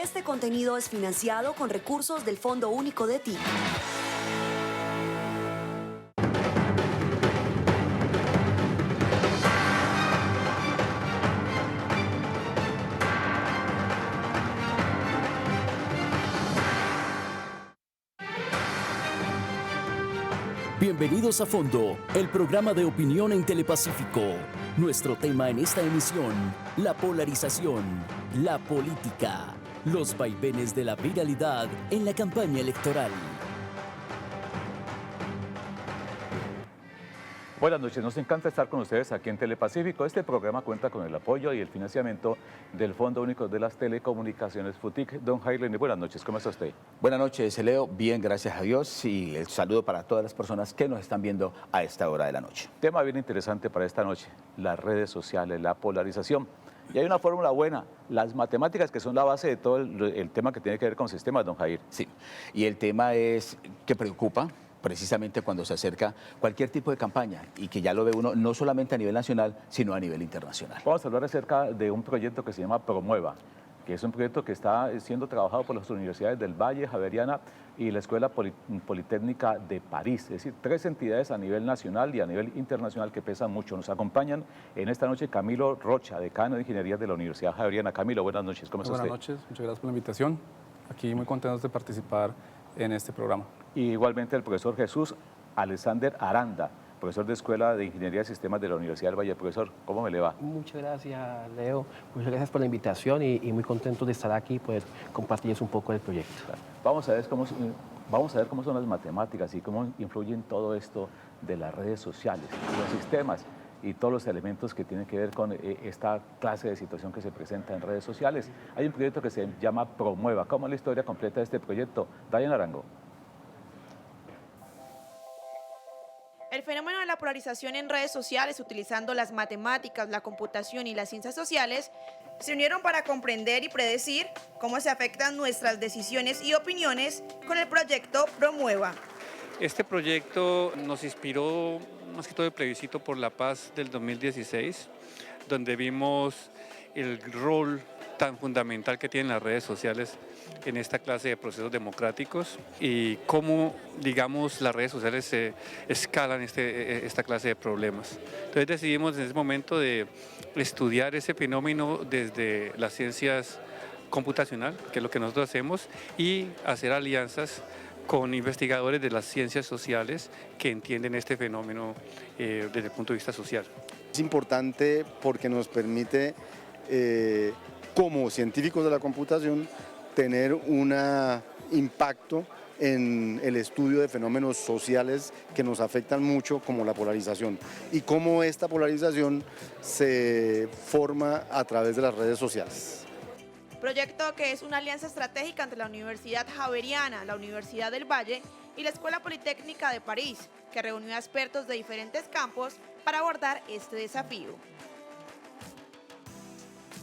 Este contenido es financiado con recursos del Fondo Único de TIC. Bienvenidos a Fondo, el programa de opinión en Telepacífico. Nuestro tema en esta emisión, la polarización, la política, los vaivenes de la viralidad en la campaña electoral. Buenas noches, nos encanta estar con ustedes aquí en Telepacífico. Este programa cuenta con el apoyo y el financiamiento del Fondo Único de las Telecomunicaciones FUTIC. Don Jairlen, buenas noches, ¿cómo está usted? Buenas noches, Leo. Bien, gracias a Dios, y el saludo para todas las personas que nos están viendo a esta hora de la noche. Tema bien interesante para esta noche, las redes sociales, la polarización. Y hay una fórmula buena, las matemáticas, que son la base de todo el tema que tiene que ver con sistemas, don Jair. Sí, y el tema es que preocupa precisamente cuando se acerca cualquier tipo de campaña, y que ya lo ve uno no solamente a nivel nacional, sino a nivel internacional. Vamos a hablar acerca de un proyecto que se llama Promueva, que es un proyecto que está siendo trabajado por las universidades del Valle, Javeriana y la Escuela Politécnica de París. Es decir, 3 entidades a nivel nacional y a nivel internacional que pesan mucho. Nos acompañan en esta noche Camilo Rocha, decano de Ingeniería de la Universidad Javeriana. Camilo, buenas noches, ¿cómo está usted? Buenas noches, muchas gracias por la invitación. Aquí muy contentos de participar en este programa. Y igualmente el profesor Jesús Alexander Aranda, profesor de Escuela de Ingeniería de Sistemas de la Universidad del Valle. Profesor, ¿cómo me le va? Muchas gracias, Leo. Muchas gracias por la invitación y muy contento de estar aquí y poder compartirles un poco del proyecto. Vamos a ver cómo son las matemáticas y cómo influyen todo esto de las redes sociales, los sistemas y todos los elementos que tienen que ver con esta clase de situación que se presenta en redes sociales. Hay un proyecto que se llama Promueva. ¿Cómo es la historia completa de este proyecto? Diana Arango. El fenómeno de la polarización en redes sociales, utilizando las matemáticas, la computación y las ciencias sociales, se unieron para comprender y predecir cómo se afectan nuestras decisiones y opiniones con el proyecto Promueva. Este proyecto nos inspiró más que todo el plebiscito por la paz del 2016, donde vimos el rol tan fundamental que tienen las redes sociales en esta clase de procesos democráticos y cómo, digamos, las redes sociales se escalan esta clase de problemas. Entonces decidimos en ese momento de estudiar ese fenómeno desde las ciencias computacional, que es lo que nosotros hacemos, y hacer alianzas con investigadores de las ciencias sociales que entienden este fenómeno desde el punto de vista social. Es importante porque nos permite, como científicos de la computación, tener un impacto en el estudio de fenómenos sociales que nos afectan mucho, como la polarización, y cómo esta polarización se forma a través de las redes sociales. Proyecto que es una alianza estratégica entre la Universidad Javeriana, la Universidad del Valle y la Escuela Politécnica de París, que reunió a expertos de diferentes campos para abordar este desafío.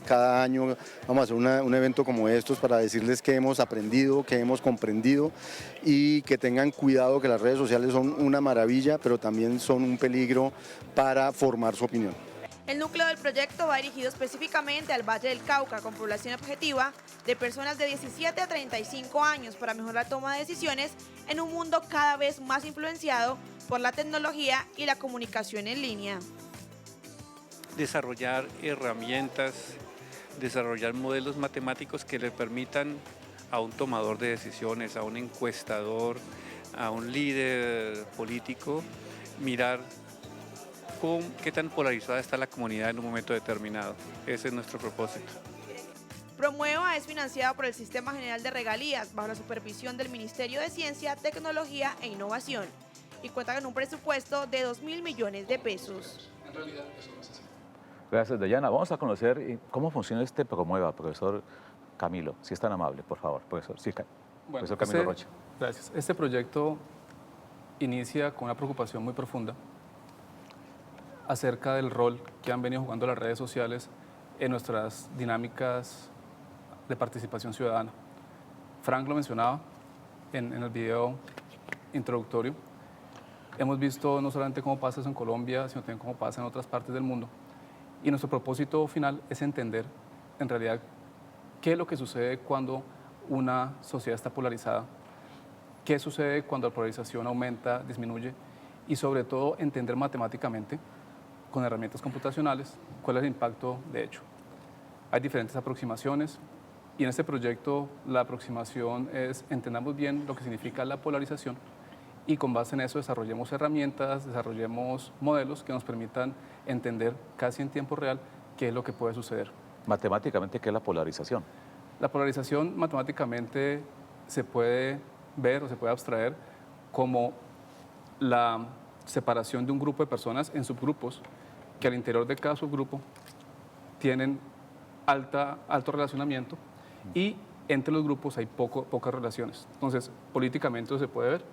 Cada año vamos a hacer un evento como estos para decirles que hemos aprendido, que hemos comprendido, y que tengan cuidado, que las redes sociales son una maravilla, pero también son un peligro para formar su opinión. El núcleo del proyecto va dirigido específicamente al Valle del Cauca, con población objetiva de personas de 17 a 35 años, para mejorar la toma de decisiones en un mundo cada vez más influenciado por la tecnología y la comunicación en línea. Desarrollar herramientas, desarrollar modelos matemáticos que le permitan a un tomador de decisiones, a un encuestador, a un líder político, mirar qué tan polarizada está la comunidad en un momento determinado. Ese es nuestro propósito. Promueva es financiado por el Sistema General de Regalías bajo la supervisión del Ministerio de Ciencia, Tecnología e Innovación y cuenta con un presupuesto de 2.000 millones de pesos. En realidad eso no es así. Gracias, Dayana. Vamos a conocer cómo funciona este Promueva, profesor Camilo, si es tan amable, por favor, profesor. Sí, profesor Camilo Rocha. Gracias. Este proyecto inicia con una preocupación muy profunda acerca del rol que han venido jugando las redes sociales en nuestras dinámicas de participación ciudadana. Frank lo mencionaba en el video introductorio. Hemos visto no solamente cómo pasa eso en Colombia, sino también cómo pasa en otras partes del mundo. Y nuestro propósito final es entender, en realidad, qué es lo que sucede cuando una sociedad está polarizada, qué sucede cuando la polarización aumenta, disminuye, y sobre todo entender matemáticamente, con herramientas computacionales, cuál es el impacto de hecho. Hay diferentes aproximaciones y en este proyecto la aproximación es entendamos bien lo que significa la polarización y con base en eso desarrollemos herramientas, desarrollemos modelos que nos permitan entender casi en tiempo real qué es lo que puede suceder. Matemáticamente, ¿qué es la polarización? La polarización matemáticamente se puede ver o se puede abstraer como la separación de un grupo de personas en subgrupos que al interior de cada subgrupo tienen alto relacionamiento y entre los grupos hay pocas relaciones. Entonces, políticamente se puede ver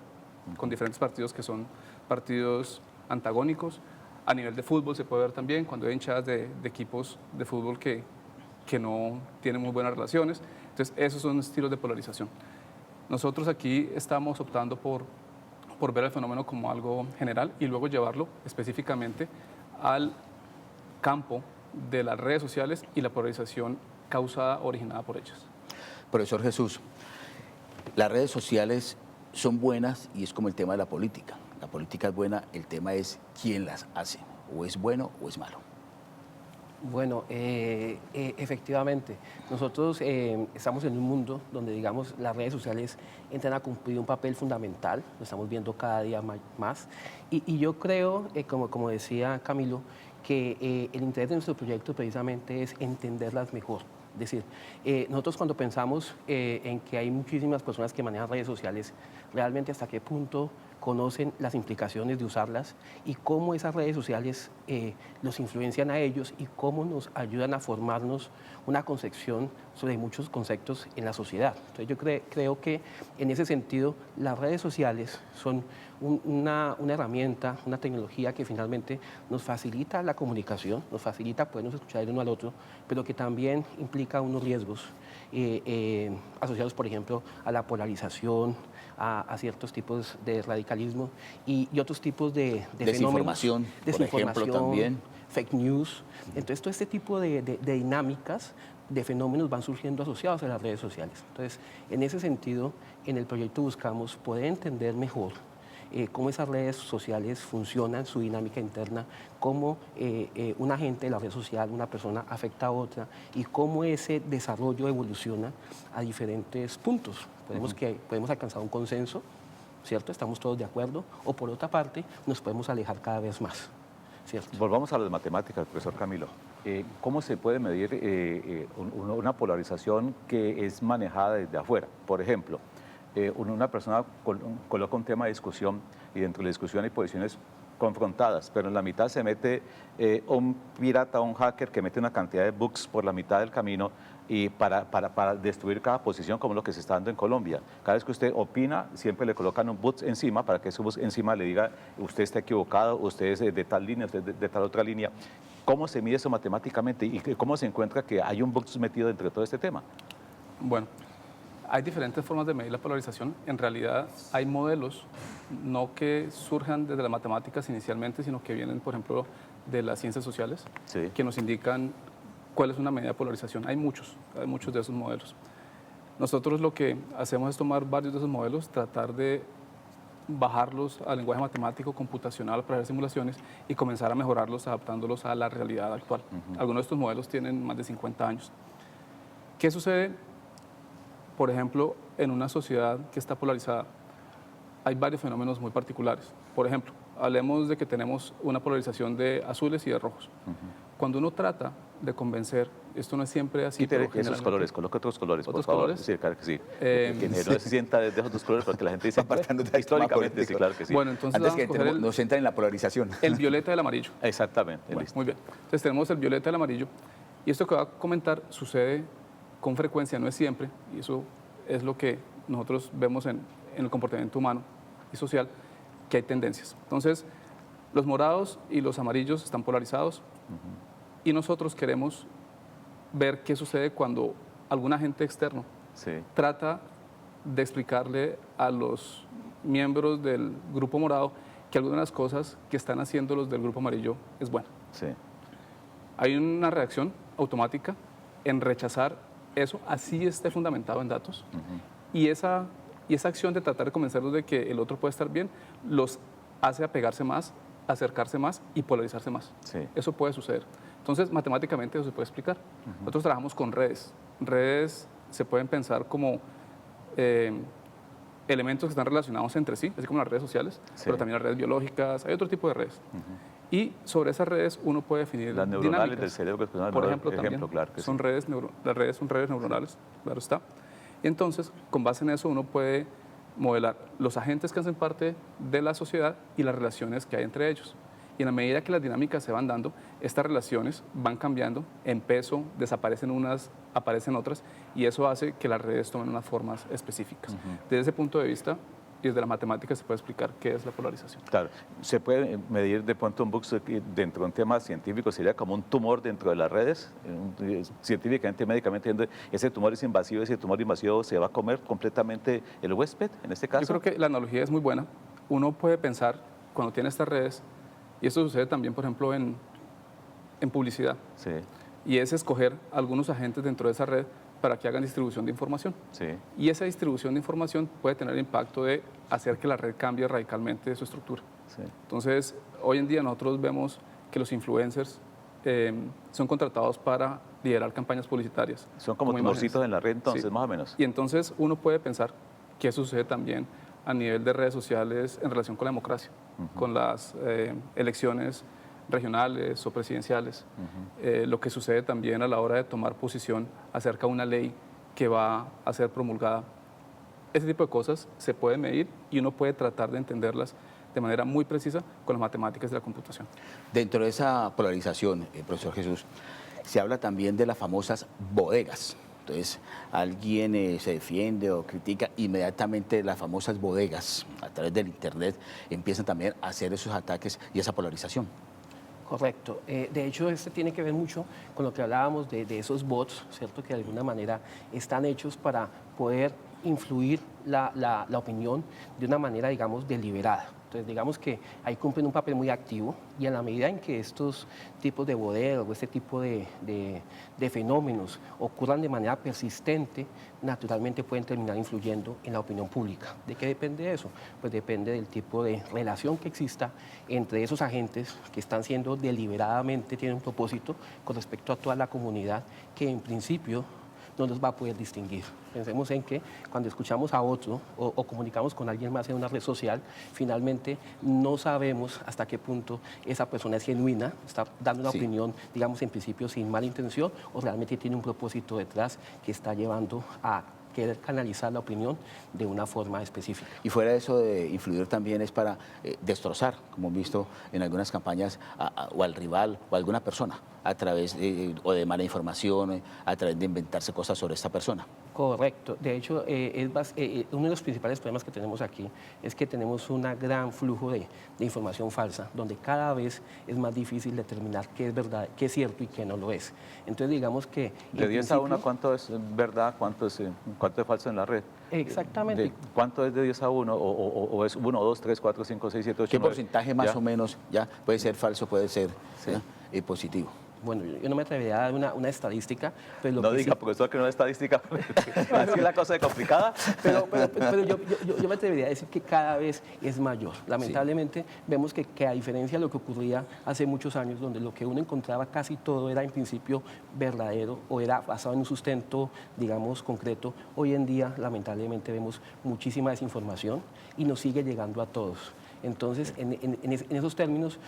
con diferentes partidos que son partidos antagónicos. A nivel de fútbol se puede ver también cuando hay hinchadas de equipos de fútbol que no tienen muy buenas relaciones. Entonces, esos son estilos de polarización. Nosotros aquí estamos optando por ver el fenómeno como algo general y luego llevarlo específicamente al campo de las redes sociales y la polarización causada, originada por ellas. Profesor Jesús, las redes sociales son buenas y es como el tema de la política. La política es buena, el tema es quién las hace, o es bueno o es malo. Bueno, efectivamente, nosotros estamos en un mundo donde, digamos, las redes sociales entran a cumplir un papel fundamental, lo estamos viendo cada día más, y yo creo, como decía Camilo, que el interés de nuestro proyecto precisamente es entenderlas mejor. Es decir, nosotros cuando pensamos en que hay muchísimas personas que manejan redes sociales, realmente hasta qué punto conocen las implicaciones de usarlas y cómo esas redes sociales los influencian a ellos y cómo nos ayudan a formarnos una concepción sobre muchos conceptos en la sociedad. Entonces yo creo que en ese sentido las redes sociales son una herramienta, una tecnología que finalmente nos facilita la comunicación, nos facilita podernos escuchar el uno al otro, pero que también implica unos riesgos asociados, por ejemplo, a la polarización, a ciertos tipos de radicalismo y otros tipos de desinformación, fenómenos, por ejemplo, también. Fake news. Entonces, todo este tipo de dinámicas, de fenómenos van surgiendo asociados a las redes sociales. Entonces, en ese sentido, en el proyecto buscamos poder entender mejor cómo esas redes sociales funcionan, su dinámica interna, cómo un agente de la red social, una persona, afecta a otra y cómo ese desarrollo evoluciona a diferentes puntos. Podemos alcanzar un consenso, ¿cierto? Estamos todos de acuerdo, o por otra parte nos podemos alejar cada vez más, ¿cierto? Volvamos a las matemáticas, profesor Camilo. ¿Cómo se puede medir una polarización que es manejada desde afuera? Por ejemplo, una persona coloca un tema de discusión y dentro de la discusión hay posiciones confrontadas, pero en la mitad se mete un pirata, un hacker que mete una cantidad de bugs por la mitad del camino y para destruir cada posición, como lo que se está dando en Colombia. Cada vez que usted opina, siempre le colocan un bot encima para que ese bot encima le diga usted está equivocado, usted es de tal línea, usted es de tal otra línea. ¿Cómo se mide eso matemáticamente y cómo se encuentra que hay un bug metido dentro de todo este tema? Bueno, hay diferentes formas de medir la polarización. En realidad hay modelos, no que surjan desde las matemáticas inicialmente, sino que vienen, por ejemplo, de las ciencias sociales, Sí. que nos indican cuál es una medida de polarización. Hay muchos de esos modelos. Nosotros lo que hacemos es tomar varios de esos modelos, tratar de bajarlos al lenguaje matemático, computacional para hacer simulaciones y comenzar a mejorarlos adaptándolos a la realidad actual. Algunos de estos modelos tienen más de 50 años. ¿Qué sucede? Por ejemplo, en una sociedad que está polarizada, hay varios fenómenos muy particulares. Por ejemplo, hablemos de que tenemos una polarización de azules y de rojos. Cuando uno trata de convencer, esto no es siempre así. Quítale pero esos colores, coloca otros colores, ¿Otros por favor. colores? Sí, claro que sí. Que no se sienta de esos dos colores porque la gente dice, Apartando de históricamente, sí, claro que sí. Bueno, entonces Antes vamos que a coger entremos, nos entra en la polarización. el violeta y el amarillo. Exactamente, Bueno, listo. muy bien. Entonces tenemos el violeta y el amarillo. Y esto que voy a comentar sucede con frecuencia, no es siempre, y eso es lo que nosotros vemos en el comportamiento humano y social, que hay tendencias. Entonces, los morados y los amarillos están polarizados y nosotros queremos ver qué sucede cuando algún agente externo Sí. trata de explicarle a los miembros del grupo morado que algunas de las cosas que están haciendo los del grupo amarillo es buena. Sí. Hay una reacción automática en rechazar eso así esté fundamentado en datos. Y esa acción de tratar de convencerlos de que el otro puede estar bien, los hace apegarse más, acercarse más y polarizarse más. Sí. Eso puede suceder. Entonces, matemáticamente eso se puede explicar. Nosotros trabajamos con redes. Redes se pueden pensar como elementos que están relacionados entre sí, así como las redes sociales, pero también las redes biológicas, hay otro tipo de redes. Y sobre esas redes uno puede definir las neuronales dinámicas. del cerebro, que es por ejemplo, también claro que son sí. las redes son redes neuronales, claro está. Y entonces, con base en eso, uno puede modelar los agentes que hacen parte de la sociedad y las relaciones que hay entre ellos. Y en la medida que las dinámicas se van dando, estas relaciones van cambiando en peso, desaparecen unas, aparecen otras, y eso hace que las redes tomen unas formas específicas. Desde ese punto de vista, y desde la matemática se puede explicar qué es la polarización. Claro, se puede medir de pronto un bug dentro de un tema científico, sería como un tumor dentro de las redes, científicamente, médicamente, ese tumor es invasivo, ese tumor invasivo se va a comer completamente el huésped, en este caso. Yo creo que la analogía es muy buena. Uno puede pensar, cuando tiene estas redes, y esto sucede también, por ejemplo, en publicidad, Sí, y es escoger algunos agentes dentro de esa red para que hagan distribución de información. sí. Y esa distribución de información puede tener el impacto de hacer que la red cambie radicalmente su estructura. Sí. Entonces, hoy en día nosotros vemos que los influencers son contratados para liderar campañas publicitarias. Son como imágenes. tumorcitos en la red, entonces, Sí. más o menos. Y entonces uno puede pensar que eso sucede también a nivel de redes sociales en relación con la democracia, con las elecciones regionales o presidenciales. Lo que sucede también a la hora de tomar posición acerca de una ley que va a ser promulgada. Ese tipo de cosas se puede medir y uno puede tratar de entenderlas de manera muy precisa con las matemáticas de la computación. Dentro de esa polarización, profesor Jesús, se habla también de las famosas bodegas. Entonces, alguien se defiende o critica, inmediatamente las famosas bodegas a través del Internet empiezan también a hacer esos ataques y esa polarización. Correcto. De hecho, este tiene que ver mucho con lo que hablábamos de esos bots, ¿cierto? Que de alguna manera están hechos para poder influir la opinión de una manera, digamos, deliberada. Entonces, digamos que ahí cumplen un papel muy activo y en la medida en que estos tipos de bodegas o este tipo de fenómenos ocurran de manera persistente, naturalmente pueden terminar influyendo en la opinión pública. ¿De qué depende eso? Pues depende del tipo de relación que exista entre esos agentes que están siendo deliberadamente, tienen un propósito con respecto a toda la comunidad que en principio no los va a poder distinguir. Pensemos en que cuando escuchamos a otro o comunicamos con alguien más en una red social, finalmente no sabemos hasta qué punto esa persona es genuina, está dando una opinión, digamos, en principio sin mala intención, o realmente tiene un propósito detrás que está llevando a querer canalizar la opinión de una forma específica. Y fuera de eso de influir también es para destrozar, como hemos visto en algunas campañas, o al rival o a alguna persona, a través o de mala información, a través de inventarse cosas sobre esta persona. Correcto. De hecho, uno de los principales problemas que tenemos aquí es que tenemos un gran flujo de información falsa, donde cada vez es más difícil determinar qué es verdad, qué es cierto y qué no lo es. Entonces, digamos que... De 10 a 1, ¿cuánto es verdad, cuánto es falso en la red? Exactamente. ¿Cuánto es de 10 a 1? ¿O es 1, 2, 3, 4, 5, 6, 7, 8, ¿Qué 9? porcentaje más o menos ya puede ser falso, puede ser positivo? Bueno, yo no me atrevería a dar una estadística, pero lo No que diga, sí, profesor, que no es estadística. Así la cosa es complicada. pero yo me atrevería a decir que cada vez es mayor. Lamentablemente vemos que a diferencia de lo que ocurría hace muchos años, donde lo que uno encontraba casi todo era en principio verdadero o era basado en un sustento, digamos, concreto, hoy en día lamentablemente vemos muchísima desinformación y nos sigue llegando a todos. Entonces, en esos términos,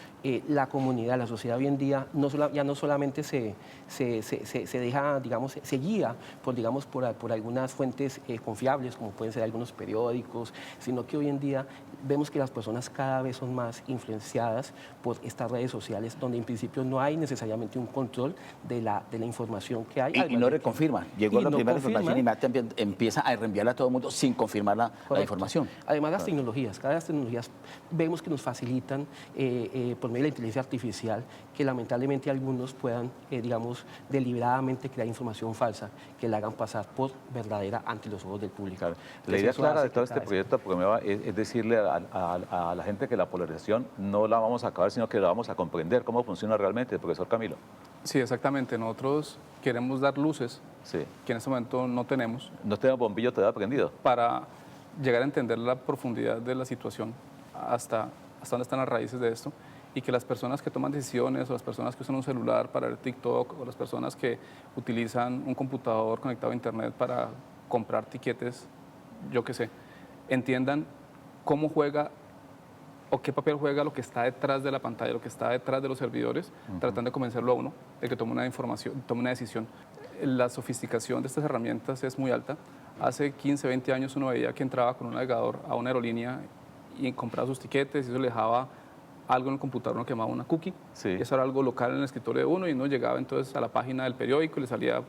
la comunidad, la sociedad hoy en día ya no solamente se deja, digamos, se guía por algunas fuentes confiables, como pueden ser algunos periódicos, sino que hoy en día vemos que las personas cada vez son más influenciadas por estas redes sociales, donde en principio no hay necesariamente un control de la información que hay. Y no reconfirman. Llegó la primera información y también empieza a reenviarla a todo el mundo sin confirmar la información. Además, las tecnologías, cada vez las tecnologías vemos que nos facilitan por medio de la inteligencia artificial que lamentablemente algunos puedan, digamos, deliberadamente crear información falsa que la hagan pasar por verdadera ante los ojos del público. Claro. La idea clara de todo este proyecto es decirle a la gente que la polarización no la vamos a acabar, sino que la vamos a comprender cómo funciona realmente, profesor Camilo. Sí, exactamente. Nosotros queremos dar luces Sí. que en este momento no tenemos No tenemos bombillo todavía prendido. para llegar a entender la profundidad de la situación, hasta dónde están las raíces de esto, y que las personas que toman decisiones, o las personas que usan un celular para ver TikTok, o las personas que utilizan un computador conectado a Internet para comprar tiquetes, yo qué sé, entiendan cómo juega o qué papel juega lo que está detrás de la pantalla, lo que está detrás de los servidores, tratando de convencerlo a uno de que tome una información, tome una decisión. La sofisticación de estas herramientas es muy alta. Hace 15, 20 años uno veía que entraba con un navegador a una aerolínea y compraba sus tiquetes y eso le dejaba algo en el computador, uno que llamaba una cookie. Sí. Y eso era algo local en el escritorio de uno y uno llegaba entonces a la página del periódico y le salía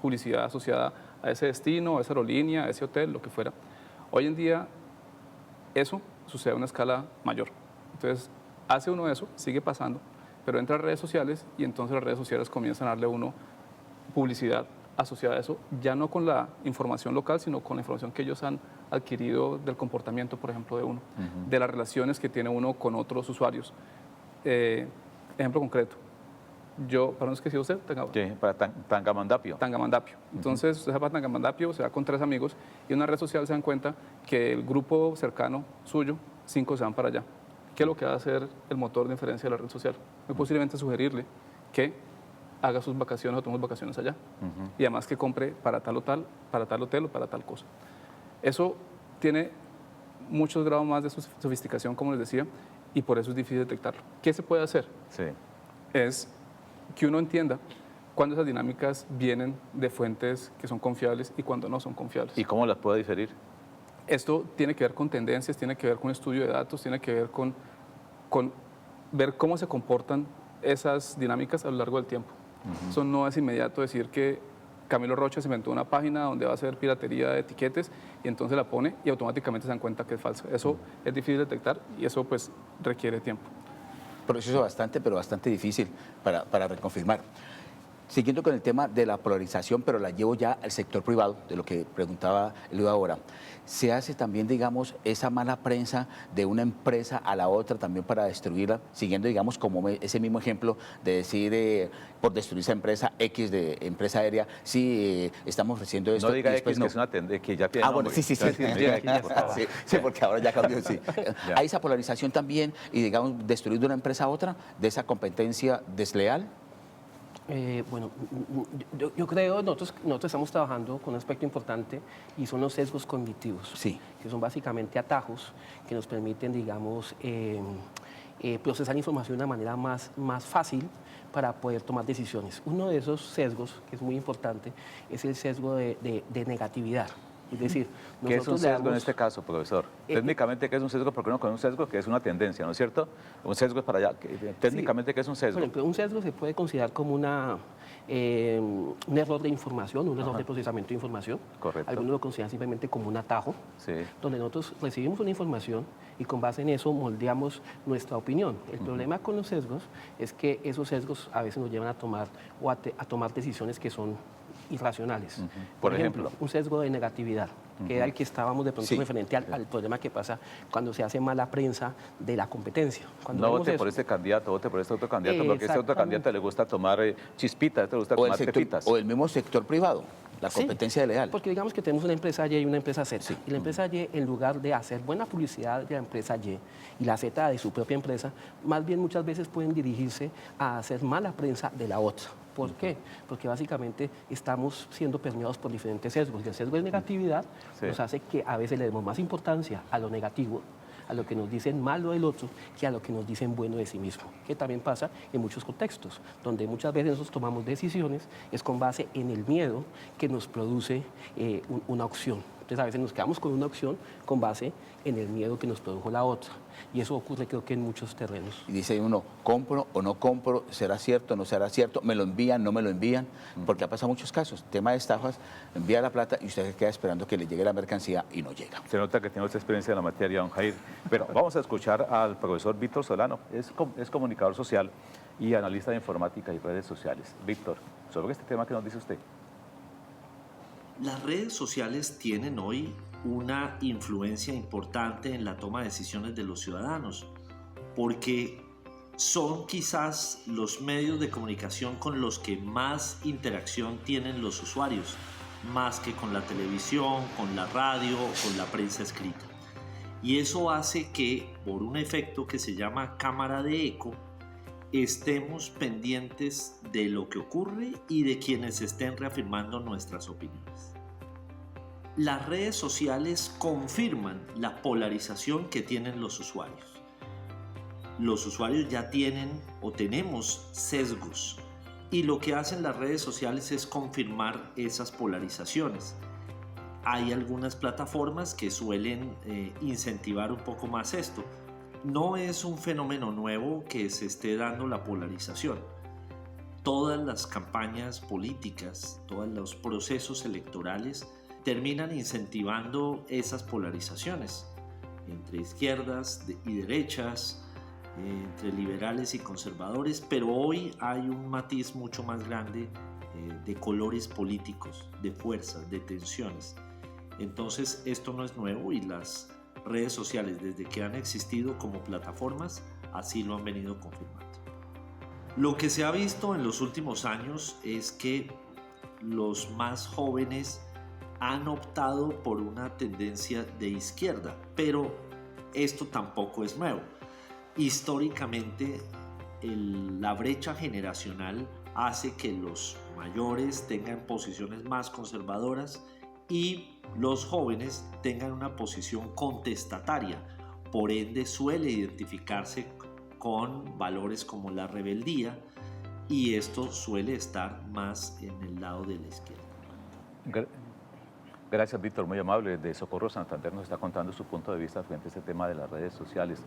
publicidad asociada a ese destino, a esa aerolínea, a ese hotel, lo que fuera. Hoy en día eso sucede a una escala mayor. Entonces hace uno eso, sigue pasando, pero entra a redes sociales y entonces las redes sociales comienzan a darle a uno publicidad asociada a eso, ya no con la información local, sino con la información que ellos han adquirido del comportamiento, por ejemplo, de uno, de las relaciones que tiene uno con otros usuarios. Ejemplo concreto, yo, ¿para dónde es que sido usted? Sí, para Tangamandapio. Tangamandapio. Entonces, usted se va a Tangamandapio, se va con 3 amigos y en una red social se dan cuenta que el grupo cercano suyo, 5 se van para allá. ¿Qué es lo que va a hacer el motor de inferencia de la red social? Muy posiblemente sugerirle que haga sus vacaciones o tome sus vacaciones allá. Y además que compre para tal o tal, para tal hotel o para tal cosa. Eso tiene muchos grados más de sofisticación, como les decía, y por eso es difícil detectarlo. ¿Qué se puede hacer? Sí. Es que uno entienda cuándo esas dinámicas vienen de fuentes que son confiables y cuándo no son confiables. ¿Y cómo las puede diferir? Esto tiene que ver con tendencias, tiene que ver con estudio de datos, tiene que ver con ver cómo se comportan esas dinámicas a lo largo del tiempo. Eso no es inmediato decir que Camilo Rocha se inventó una página donde va a hacer piratería de etiquetes y entonces la pone y automáticamente se dan cuenta que es falsa. Eso es difícil de detectar y eso pues requiere tiempo. Proceso pero bastante difícil para reconfirmar. Siguiendo con el tema de la polarización, pero la llevo ya al sector privado, de lo que preguntaba Luis ahora. ¿Se hace también, digamos, esa mala prensa de una empresa a la otra también para destruirla? Siguiendo, digamos, como ese mismo ejemplo de decir, por destruir esa empresa X de empresa aérea, sí, estamos ofreciendo esto. No diga y después X, no. que es una tendencia que ya tiene Bueno, nombre. sí. Diga X, por favor. Sí, porque ahora ya cambió, sí. Ya. ¿Hay esa polarización también y, digamos, destruir de una empresa a otra, de esa competencia desleal? Bueno, yo creo, nosotros estamos trabajando con un aspecto importante y son los sesgos cognitivos, Sí. que son básicamente atajos que nos permiten, digamos, procesar información de una manera más fácil para poder tomar decisiones. Uno de esos sesgos, que es muy importante, es el sesgo de negatividad. Es decir, ¿Qué es un nosotros sesgo en este caso, profesor? Técnicamente, ¿qué es un sesgo? Porque uno con un sesgo que es una tendencia, ¿no es cierto? Un sesgo es para allá. Técnicamente, ¿qué es un sesgo? Por ejemplo, un sesgo se puede considerar como un error de información, un error de procesamiento de información. Correcto. Algunos lo consideran simplemente como un atajo, Sí. donde nosotros recibimos una información y con base en eso moldeamos nuestra opinión. El problema con los sesgos es que esos sesgos a veces nos llevan a tomar a tomar decisiones que son irracionales. Por ejemplo, un sesgo de negatividad, que era el que estábamos de pronto Sí. referente al problema que pasa cuando se hace mala prensa de la competencia. Cuando no vemos vote eso, por este candidato, vote por este otro candidato, porque a este otro Exactamente. candidato le gusta tomar chispitas, a este le gusta O el, tomar pepitas. o el mismo sector privado, la Sí, competencia leal. Porque digamos que tenemos una empresa Y y una empresa Z. Y la empresa Y, en lugar de hacer buena publicidad de la empresa y la Z de su propia empresa, más bien muchas veces pueden dirigirse a hacer mala prensa de la otra. ¿Por qué? Porque básicamente estamos siendo permeados por diferentes sesgos. Y el sesgo de negatividad Sí. nos hace que a veces le demos más importancia a lo negativo, a lo que nos dicen malo del otro, que a lo que nos dicen bueno de sí mismo. Que también pasa en muchos contextos, donde muchas veces nosotros tomamos decisiones es con base en el miedo que nos produce una opción. Entonces a veces nos quedamos con una opción con base en el miedo que nos produjo la otra. Y eso ocurre creo que en muchos terrenos. Y dice uno, compro o no compro, será cierto o no será cierto, me lo envían, no me lo envían, porque ha pasado muchos casos. Tema de estafas, envía la plata y usted se queda esperando que le llegue la mercancía y no llega. Se nota que tiene mucha experiencia en la materia, don Jair. Pero vamos a escuchar al profesor Víctor Solano, es comunicador social y analista de informática y redes sociales. Víctor, sobre este tema, ¿qué nos dice usted? Las redes sociales tienen hoy una influencia importante en la toma de decisiones de los ciudadanos, porque son quizás los medios de comunicación con los que más interacción tienen los usuarios, más que con la televisión, con la radio o con la prensa escrita. Y eso hace que, por un efecto que se llama cámara de eco, estemos pendientes de lo que ocurre y de quienes estén reafirmando nuestras opiniones. Las redes sociales confirman la polarización que tienen los usuarios. Los usuarios ya tienen o tenemos sesgos y lo que hacen las redes sociales es confirmar esas polarizaciones. Hay algunas plataformas que suelen incentivar un poco más esto. No es un fenómeno nuevo que se esté dando la polarización. Todas las campañas políticas, todos los procesos electorales terminan incentivando esas polarizaciones entre izquierdas y derechas, entre liberales y conservadores, pero hoy hay un matiz mucho más grande de colores políticos, de fuerzas, de tensiones. Entonces esto no es nuevo y las redes sociales, desde que han existido como plataformas, así lo han venido confirmando. Lo que se ha visto en los últimos años es que los más jóvenes han optado por una tendencia de izquierda, pero esto tampoco es nuevo. Históricamente, la brecha generacional hace que los mayores tengan posiciones más conservadoras y los jóvenes tengan una posición contestataria. Por ende, suele identificarse con valores como la rebeldía y esto suele estar más en el lado de la izquierda. Gracias, Víctor, muy amable. De Socorro Santander nos está contando su punto de vista frente a este tema de las redes sociales.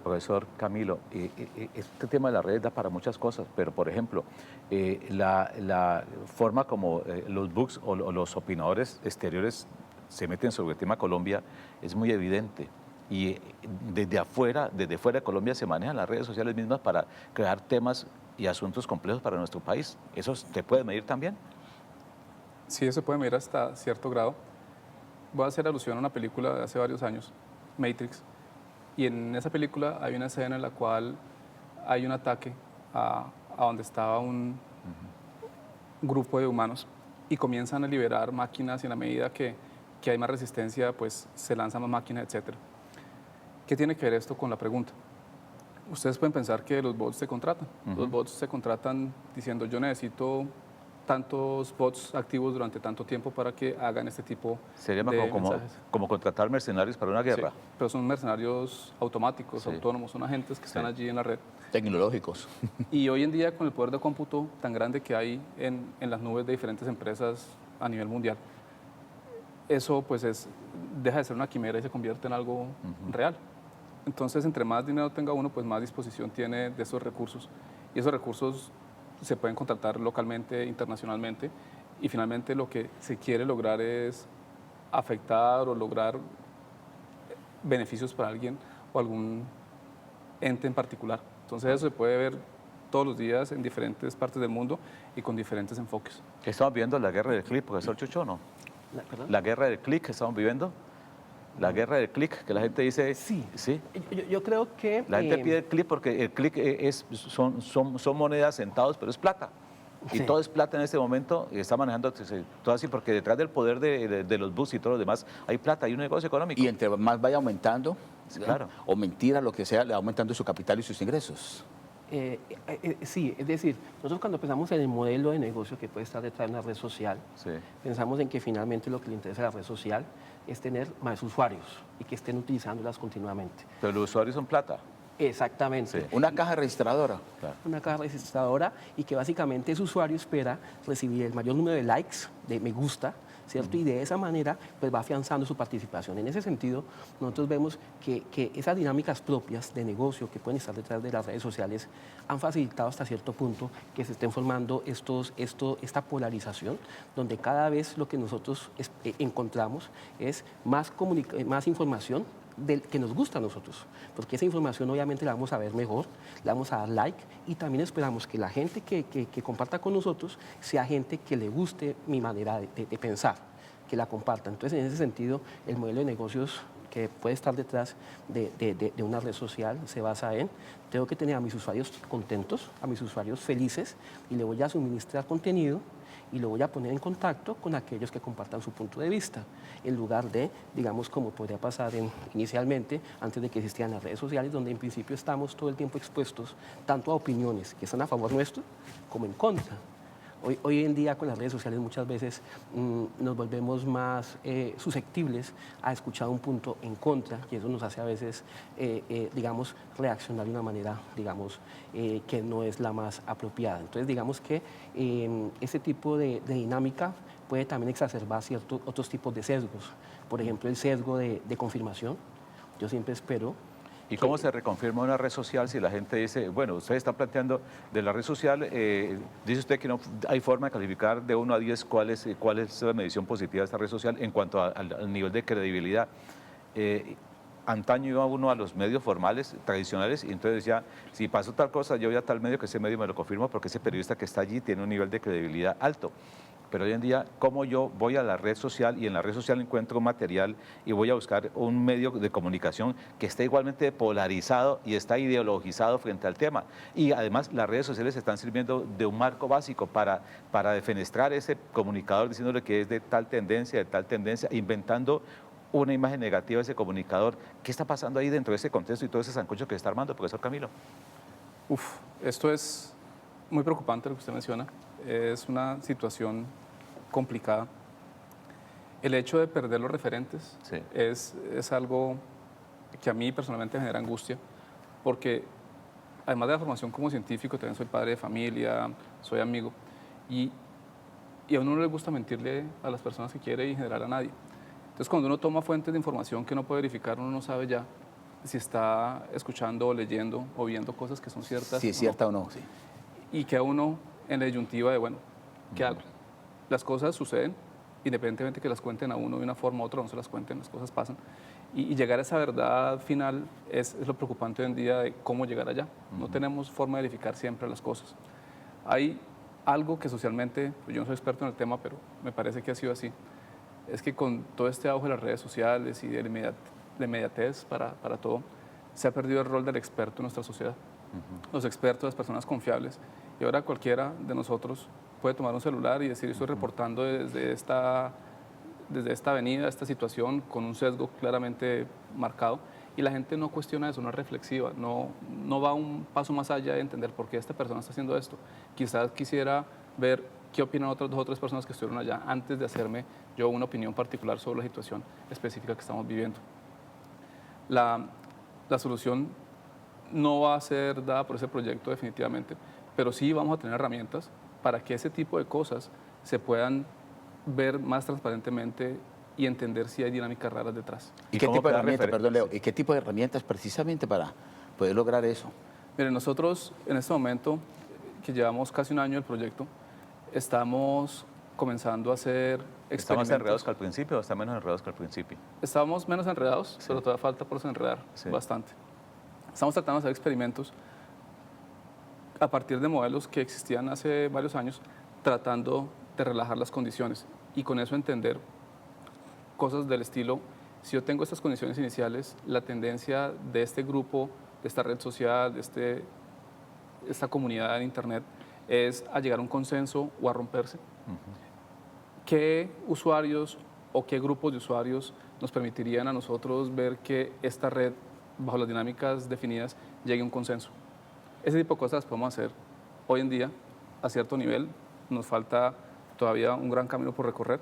Profesor Camilo, este tema de las redes da para muchas cosas, pero por ejemplo, la forma como los bugs o los opinadores exteriores se meten sobre el tema Colombia es muy evidente. Y desde fuera de Colombia se manejan las redes sociales mismas para crear temas y asuntos complejos para nuestro país. ¿Eso se puede medir también? Sí, eso se puede medir hasta cierto grado. Voy a hacer alusión a una película de hace varios años, Matrix, y en esa película hay una escena en la cual hay un ataque a donde estaba un grupo de humanos y comienzan a liberar máquinas y en la medida que hay más resistencia, pues se lanzan más máquinas, etc. ¿Qué tiene que ver esto con la pregunta? Ustedes pueden pensar que los bots se contratan. Los bots se contratan diciendo yo necesito tantos bots activos durante tanto tiempo para que hagan este tipo Sería de mensajes. como contratar mercenarios para una guerra. Sí, pero son mercenarios automáticos, autónomos, son agentes que están allí en la red. Tecnológicos. Y hoy en día con el poder de cómputo tan grande que hay en las nubes de diferentes empresas a nivel mundial, eso pues deja de ser una quimera y se convierte en algo real. Entonces, entre más dinero tenga uno, pues más disposición tiene de esos recursos. Y esos recursos se pueden contratar localmente, internacionalmente, y finalmente lo que se quiere lograr es afectar o lograr beneficios para alguien o algún ente en particular. Entonces eso se puede ver todos los días en diferentes partes del mundo y con diferentes enfoques. ¿Estamos viendo la guerra del clic, profesor Chucho, no? ¿La guerra del clic que estamos viviendo? La guerra del clic, que la gente dice... Sí, ¿sí? Yo creo que... La gente pide el clic porque el clic son monedas, centavos, pero es plata. Y Sí. todo es plata en este momento y está manejando todo así, porque detrás del poder de los bus y todo lo demás hay plata, hay un negocio económico. Y entre más vaya aumentando, claro, o mentira, lo que sea, le va aumentando su capital y sus ingresos. Sí, es decir, nosotros cuando pensamos en el modelo de negocio que puede estar detrás de una red social, sí, pensamos en que finalmente lo que le interesa a la red social es tener más usuarios y que estén utilizándolas continuamente. pero los usuarios son plata. Exactamente. Sí. Una caja registradora. Claro. Una caja registradora y que básicamente ese usuario espera recibir el mayor número de likes, de me gusta, ¿cierto? Y de esa manera pues va afianzando su participación. En ese sentido, nosotros vemos que esas dinámicas propias de negocio que pueden estar detrás de las redes sociales han facilitado hasta cierto punto que se estén formando esta polarización, donde cada vez lo que nosotros encontramos es más información que nos gusta a nosotros, porque esa información obviamente la vamos a ver mejor, le vamos a dar like y también esperamos que la gente que comparta con nosotros sea gente que le guste mi manera de pensar, que la compartan. Entonces, en ese sentido, el modelo de negocios que puede estar detrás de una red social se basa en: tengo que tener a mis usuarios contentos, a mis usuarios felices, y le voy a suministrar contenido y lo voy a poner en contacto con aquellos que compartan su punto de vista, en lugar de, digamos, como podría pasar inicialmente, antes de que existieran las redes sociales, donde en principio estamos todo el tiempo expuestos tanto a opiniones que están a favor nuestro como en contra. Hoy en día con las redes sociales muchas veces nos volvemos más susceptibles a escuchar un punto en contra, y eso nos hace a veces, digamos, reaccionar de una manera, digamos, que no es la más apropiada. Entonces, digamos que ese tipo de dinámica puede también exacerbar otros tipos de sesgos. Por ejemplo, el sesgo de confirmación. Yo siempre espero. ¿Y cómo se reconfirma una red social si la gente dice, bueno, usted está planteando de la red social, dice usted que no hay forma de calificar de 1 a 10 cuál es la medición positiva de esta red social en cuanto al nivel de credibilidad? Antaño iba uno a los medios formales, tradicionales, y entonces decía, si pasó tal cosa, yo voy a tal medio, que ese medio me lo confirma porque ese periodista que está allí tiene un nivel de credibilidad alto. Pero hoy en día, ¿cómo yo voy a la red social y en la red social encuentro un material y voy a buscar un medio de comunicación que esté igualmente polarizado y está ideologizado frente al tema? Y además las redes sociales están sirviendo de un marco básico para defenestrar ese comunicador diciéndole que es de tal tendencia, inventando una imagen negativa de ese comunicador. ¿Qué está pasando ahí dentro de ese contexto y todo ese sancocho que está armando, profesor Camilo? Esto es muy preocupante lo que usted menciona. Es una situación complicada. El hecho de perder los referentes es algo que a mí personalmente me genera angustia, porque además de la formación como científico, también soy padre de familia, soy amigo, y a uno no le gusta mentirle a las personas que quiere y en general a nadie. Entonces, cuando uno toma fuentes de información que no puede verificar, uno no sabe ya si está escuchando o leyendo o viendo cosas que son ciertas. Si es cierta o no, sí. Y que a uno en la disyuntiva de, bueno, ¿qué hago? Las cosas suceden, independientemente que las cuenten a uno de una forma u otra, no se las cuenten, las cosas pasan. Y llegar a esa verdad final es lo preocupante hoy en día de cómo llegar allá. No tenemos forma de verificar siempre las cosas. Hay algo que socialmente, pues yo no soy experto en el tema, pero me parece que ha sido así, es que con todo este auge de las redes sociales y de la inmediatez para todo, se ha perdido el rol del experto en nuestra sociedad. Los expertos, las personas confiables. Y ahora cualquiera de nosotros puede tomar un celular y decir, estoy reportando desde esta avenida, esta situación, con un sesgo claramente marcado. Y la gente no cuestiona eso, no es reflexiva, no va un paso más allá de entender por qué esta persona está haciendo esto. Quizás quisiera ver qué opinan otras 2 o 3 personas que estuvieron allá antes de hacerme yo una opinión particular sobre la situación específica que estamos viviendo. La solución no va a ser dada por ese proyecto definitivamente, pero sí vamos a tener herramientas para que ese tipo de cosas se puedan ver más transparentemente y entender si hay dinámicas raras detrás. ¿Y qué tipo de herramientas, perdón Leo, y qué tipo de herramientas precisamente para poder lograr eso? Miren, nosotros en este momento, que llevamos casi 1 año del proyecto, estamos comenzando a hacer experimentos. ¿Estamos enredados que al principio o están menos enredados que al principio? Estamos menos enredados, pero todavía falta por desenredar bastante. Estamos tratando de hacer experimentos a partir de modelos que existían hace varios años, tratando de relajar las condiciones y con eso entender cosas del estilo, si yo tengo estas condiciones iniciales, la tendencia de este grupo, de esta red social, de esta comunidad en Internet, es a llegar a un consenso o a romperse. ¿Qué usuarios o qué grupos de usuarios nos permitirían a nosotros ver que esta red, bajo las dinámicas definidas, llegue a un consenso? Ese tipo de cosas las podemos hacer hoy en día a cierto nivel. Nos falta todavía un gran camino por recorrer,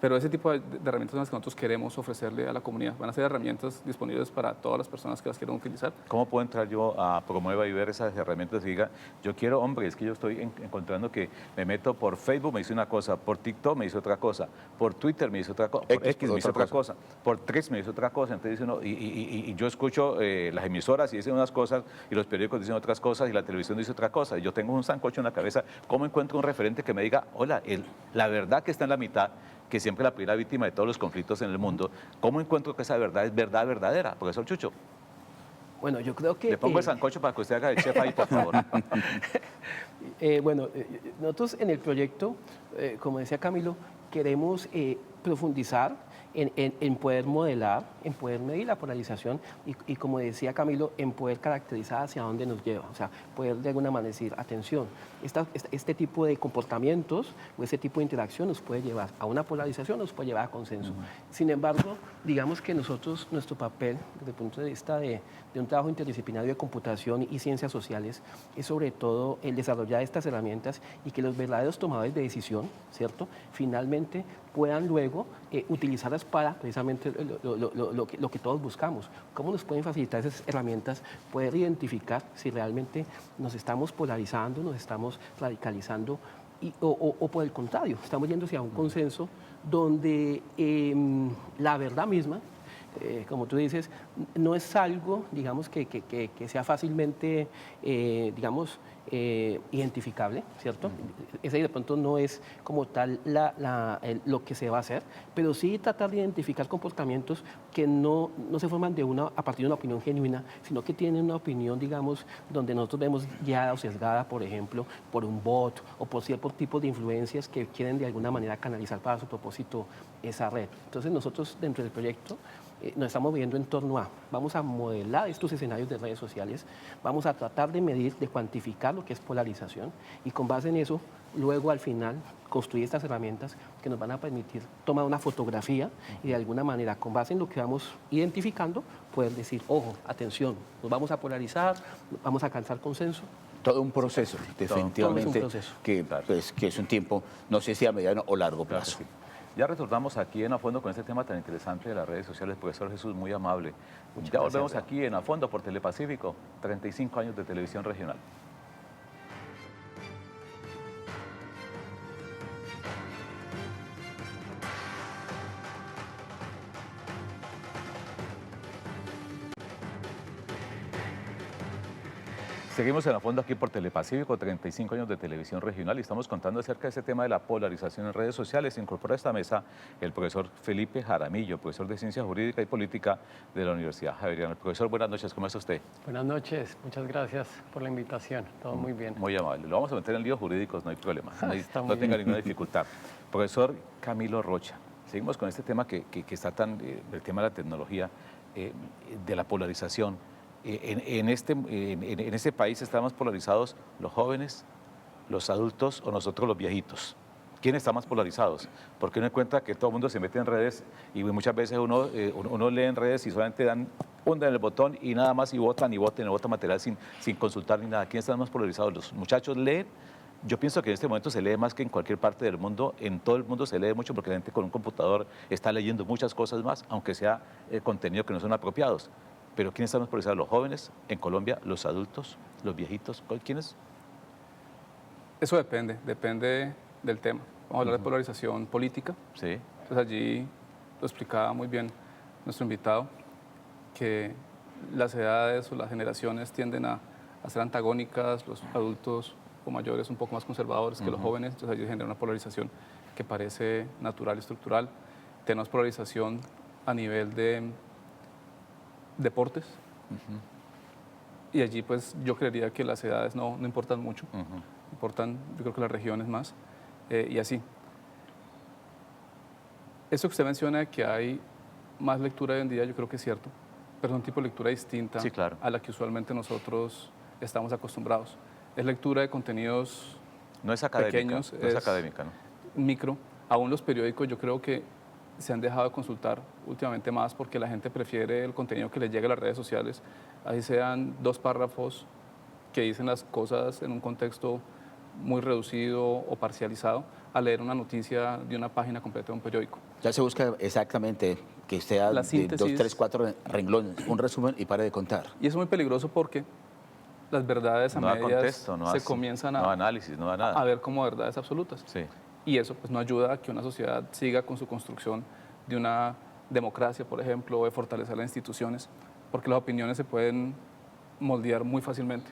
pero ese tipo de herramientas son las que nosotros queremos ofrecerle a la comunidad. Van a ser herramientas disponibles para todas las personas que las quieran utilizar. ¿Cómo puedo entrar yo a Promueva y ver esas herramientas y diga, yo quiero, hombre, es que yo estoy encontrando que me meto por Facebook, me dice una cosa, por TikTok me dice otra cosa, por Twitter me dice otra cosa, por X me dice otra cosa, por Threads me dice otra cosa? Entonces dice uno, y yo escucho las emisoras y dicen unas cosas y los periódicos dicen otras cosas y la televisión dice otra cosa. Y yo tengo un sancocho en la cabeza. ¿Cómo encuentro un referente que me diga, hola, la verdad que está en la mitad, que siempre la primera víctima de todos los conflictos en el mundo? ¿Cómo encuentro que esa verdad es verdad verdadera, profesor Chucho? Bueno, yo creo que... Le pongo el sancocho para que usted haga el chef ahí, por favor. Bueno, nosotros en el proyecto, como decía Camilo, queremos profundizar en poder modelar, en poder medir la polarización y como decía Camilo, en poder caracterizar hacia dónde nos lleva. O sea, poder de alguna manera decir, atención, este tipo de comportamientos o este tipo de interacción nos puede llevar a una polarización, nos puede llevar a consenso. Sin embargo, digamos que nosotros, nuestro papel, desde el punto de vista de un trabajo interdisciplinario de computación y ciencias sociales, es sobre todo el desarrollar estas herramientas y que los verdaderos tomadores de decisión, ¿cierto?, finalmente puedan luego utilizarlas para precisamente lo que todos buscamos. ¿Cómo nos pueden facilitar esas herramientas? Poder identificar si realmente nos estamos polarizando, nos estamos radicalizando o por el contrario, estamos yendo hacia un consenso donde la verdad misma, como tú dices, no es algo, digamos, que sea fácilmente, digamos, identificable, ¿cierto? Ese de pronto no es como tal lo que se va a hacer, pero sí tratar de identificar comportamientos que no se forman a partir de una opinión genuina, sino que tienen una opinión, digamos, donde nosotros vemos guiada o sesgada, por ejemplo, por un bot o por ciertos tipos de influencias que quieren de alguna manera canalizar para su propósito esa red. Entonces nosotros dentro del proyecto nos estamos viendo en torno a, vamos a modelar estos escenarios de redes sociales, vamos a tratar de medir, de cuantificar lo que es polarización y con base en eso, luego al final construir estas herramientas que nos van a permitir tomar una fotografía y de alguna manera, con base en lo que vamos identificando, poder decir, ojo, atención, nos vamos a polarizar, vamos a alcanzar consenso. Todo un proceso, definitivamente, todo es un proceso. Que es un tiempo, no sé si a mediano o largo plazo. Claro, sí. Ya retornamos aquí en A Fondo con este tema tan interesante de las redes sociales. Profesor Jesús, muy amable. Ya volvemos aquí en A Fondo por Telepacífico, 35 años de televisión regional. Seguimos en A Fondo aquí por Telepacífico, 35 años de televisión regional y estamos contando acerca de ese tema de la polarización en redes sociales. Se incorpora a esta mesa el profesor Felipe Jaramillo, profesor de Ciencia Jurídica y Política de la Universidad Javeriana. Profesor, buenas noches, ¿cómo está usted? Buenas noches, muchas gracias por la invitación, todo muy bien. Muy amable, lo vamos a meter en líos jurídicos, no hay problema, no tenga bien. ninguna dificultad. Profesor Camilo Rocha, seguimos con este tema que está tan, el tema de la tecnología, de la polarización. En este país estamos polarizados los jóvenes, los adultos o nosotros los viejitos. ¿Quién está más polarizados? Porque uno encuentra que todo el mundo se mete en redes y muchas veces uno lee en redes y solamente dan en el botón y nada más y votan material sin consultar ni nada. ¿Quién está más polarizados? Los muchachos leen. Yo pienso que en este momento se lee más que en cualquier parte del mundo. En todo el mundo se lee mucho porque la gente con un computador está leyendo muchas cosas más, aunque sea contenido que no son apropiados. Pero ¿quiénes están más polarizados? ¿Los jóvenes en Colombia, los adultos, los viejitos? ¿Quiénes? Eso depende del tema. Vamos a hablar de polarización política. Sí. Entonces allí lo explicaba muy bien nuestro invitado, que las edades o las generaciones tienden a ser antagónicas, los adultos o mayores un poco más conservadores que los jóvenes, entonces allí genera una polarización que parece natural y estructural. Tenemos polarización a nivel de deportes, y allí pues yo creería que las edades no importan mucho, importan yo creo que las regiones más, y así. Eso que usted menciona de que hay más lectura hoy en día, yo creo que es cierto, pero es un tipo de lectura distinta sí, claro, a la que usualmente nosotros estamos acostumbrados. Es lectura de contenidos no es académica, pequeños, no es académica, ¿no? Micro. Aún los periódicos yo creo que se han dejado de consultar últimamente más porque la gente prefiere el contenido que les llega a las redes sociales, así sean 2 párrafos que dicen las cosas en un contexto muy reducido o parcializado, a leer una noticia de una página completa de un periódico. Ya se busca exactamente que sea La de síntesis, 2, 3, 4 renglones, un resumen y pare de contar. Y eso es muy peligroso porque las verdades a medias contexto, se comienzan no análisis, no da nada. a ver como verdades absolutas. Sí. Y eso pues, no ayuda a que una sociedad siga con su construcción de una democracia, por ejemplo, o de fortalecer las instituciones, porque las opiniones se pueden moldear muy fácilmente,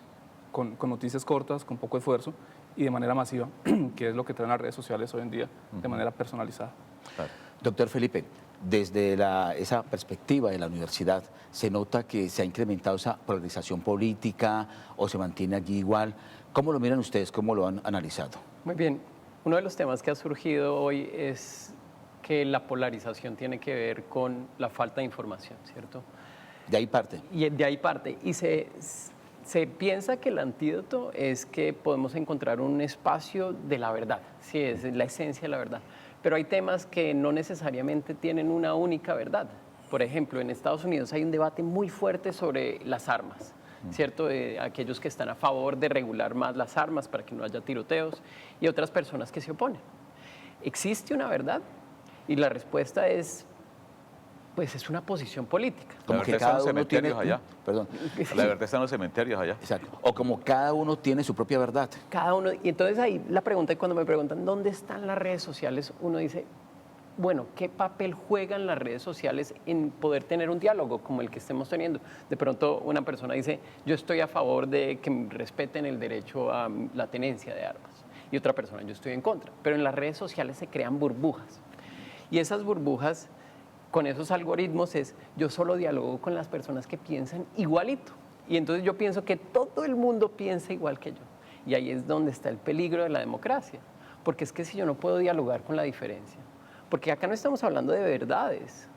con noticias cortas, con poco esfuerzo y de manera masiva, que es lo que traen las redes sociales hoy en día, de manera personalizada. Claro. Doctor Felipe, desde esa perspectiva de la universidad, ¿se nota que se ha incrementado esa polarización política o se mantiene allí igual? ¿Cómo lo miran ustedes? ¿Cómo lo han analizado? Muy bien, uno de los temas que ha surgido hoy es que la polarización tiene que ver con la falta de información, ¿cierto? De ahí parte. Y de ahí parte. Y se piensa que el antídoto es que podemos encontrar un espacio de la verdad, sí, es la esencia de la verdad. Pero hay temas que no necesariamente tienen una única verdad. Por ejemplo, en Estados Unidos hay un debate muy fuerte sobre las armas, ¿cierto? Aquellos que están a favor de regular más las armas para que no haya tiroteos y otras personas que se oponen. ¿Existe una verdad? Y la respuesta es, pues es una posición política. Como que cada uno tiene allá. Perdón. La verdad está en los cementerios allá. Exacto. O como cada uno tiene su propia verdad. Cada uno, y entonces ahí la pregunta, y cuando me preguntan dónde están las redes sociales, uno dice, bueno, ¿qué papel juegan las redes sociales en poder tener un diálogo como el que estemos teniendo? De pronto una persona dice, yo estoy a favor de que respeten el derecho a la tenencia de armas. Y otra persona, yo estoy en contra. Pero en las redes sociales se crean burbujas. Y esas burbujas, con esos algoritmos, es yo solo dialogo con las personas que piensan igualito. Y entonces yo pienso que todo el mundo piensa igual que yo. Y ahí es donde está el peligro de la democracia. Porque es que si yo no puedo dialogar con la diferencia, porque acá no estamos hablando de verdades.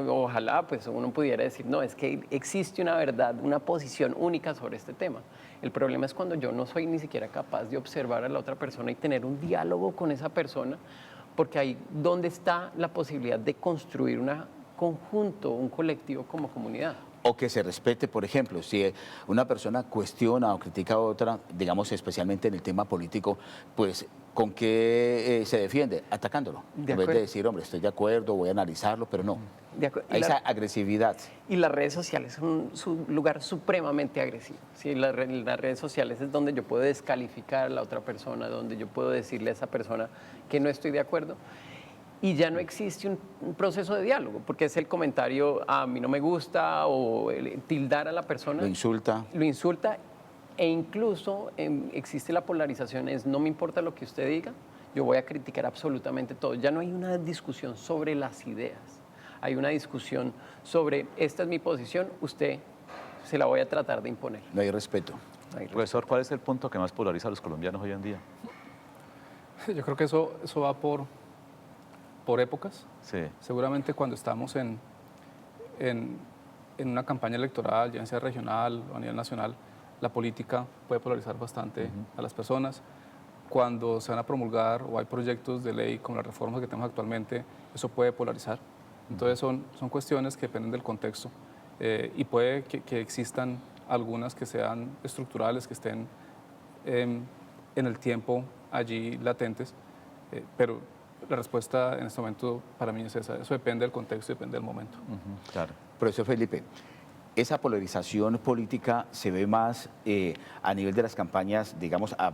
Ojalá pues uno pudiera decir, no, es que existe una verdad, una posición única sobre este tema. El problema es cuando yo no soy ni siquiera capaz de observar a la otra persona y tener un diálogo con esa persona, porque ahí donde está la posibilidad de construir un conjunto, un colectivo como comunidad. O que se respete, por ejemplo, si una persona cuestiona o critica a otra, digamos especialmente en el tema político, pues ¿con qué se defiende? Atacándolo. En vez de decir, hombre, estoy de acuerdo, voy a analizarlo, pero no. Hay esa agresividad. Y las redes sociales son un lugar supremamente agresivo. ¿Sí? Las redes sociales es donde yo puedo descalificar a la otra persona, donde yo puedo decirle a esa persona que no estoy de acuerdo. Y ya no existe un proceso de diálogo, porque es el comentario, a mí no me gusta, o tildar a la persona. Lo insulta. Lo insulta, e incluso existe la polarización, es no me importa lo que usted diga, yo voy a criticar absolutamente todo. Ya no hay una discusión sobre las ideas, hay una discusión sobre, esta es mi posición, usted se la voy a tratar de imponer. No hay respeto. Profesor, ¿cuál es el punto que más polariza a los colombianos hoy en día? Yo creo que eso va por épocas. Sí. Seguramente cuando estamos en una campaña electoral, ya sea regional o a nivel nacional, la política puede polarizar bastante a las personas. Cuando se van a promulgar o hay proyectos de ley como las reformas que tenemos actualmente, eso puede polarizar. Entonces son cuestiones que dependen del contexto y puede que existan algunas que sean estructurales, que estén en el tiempo allí latentes, pero la respuesta en este momento para mí es esa. Eso depende del contexto, depende del momento. Claro. Profesor Felipe, esa polarización política se ve más a nivel de las campañas, digamos, a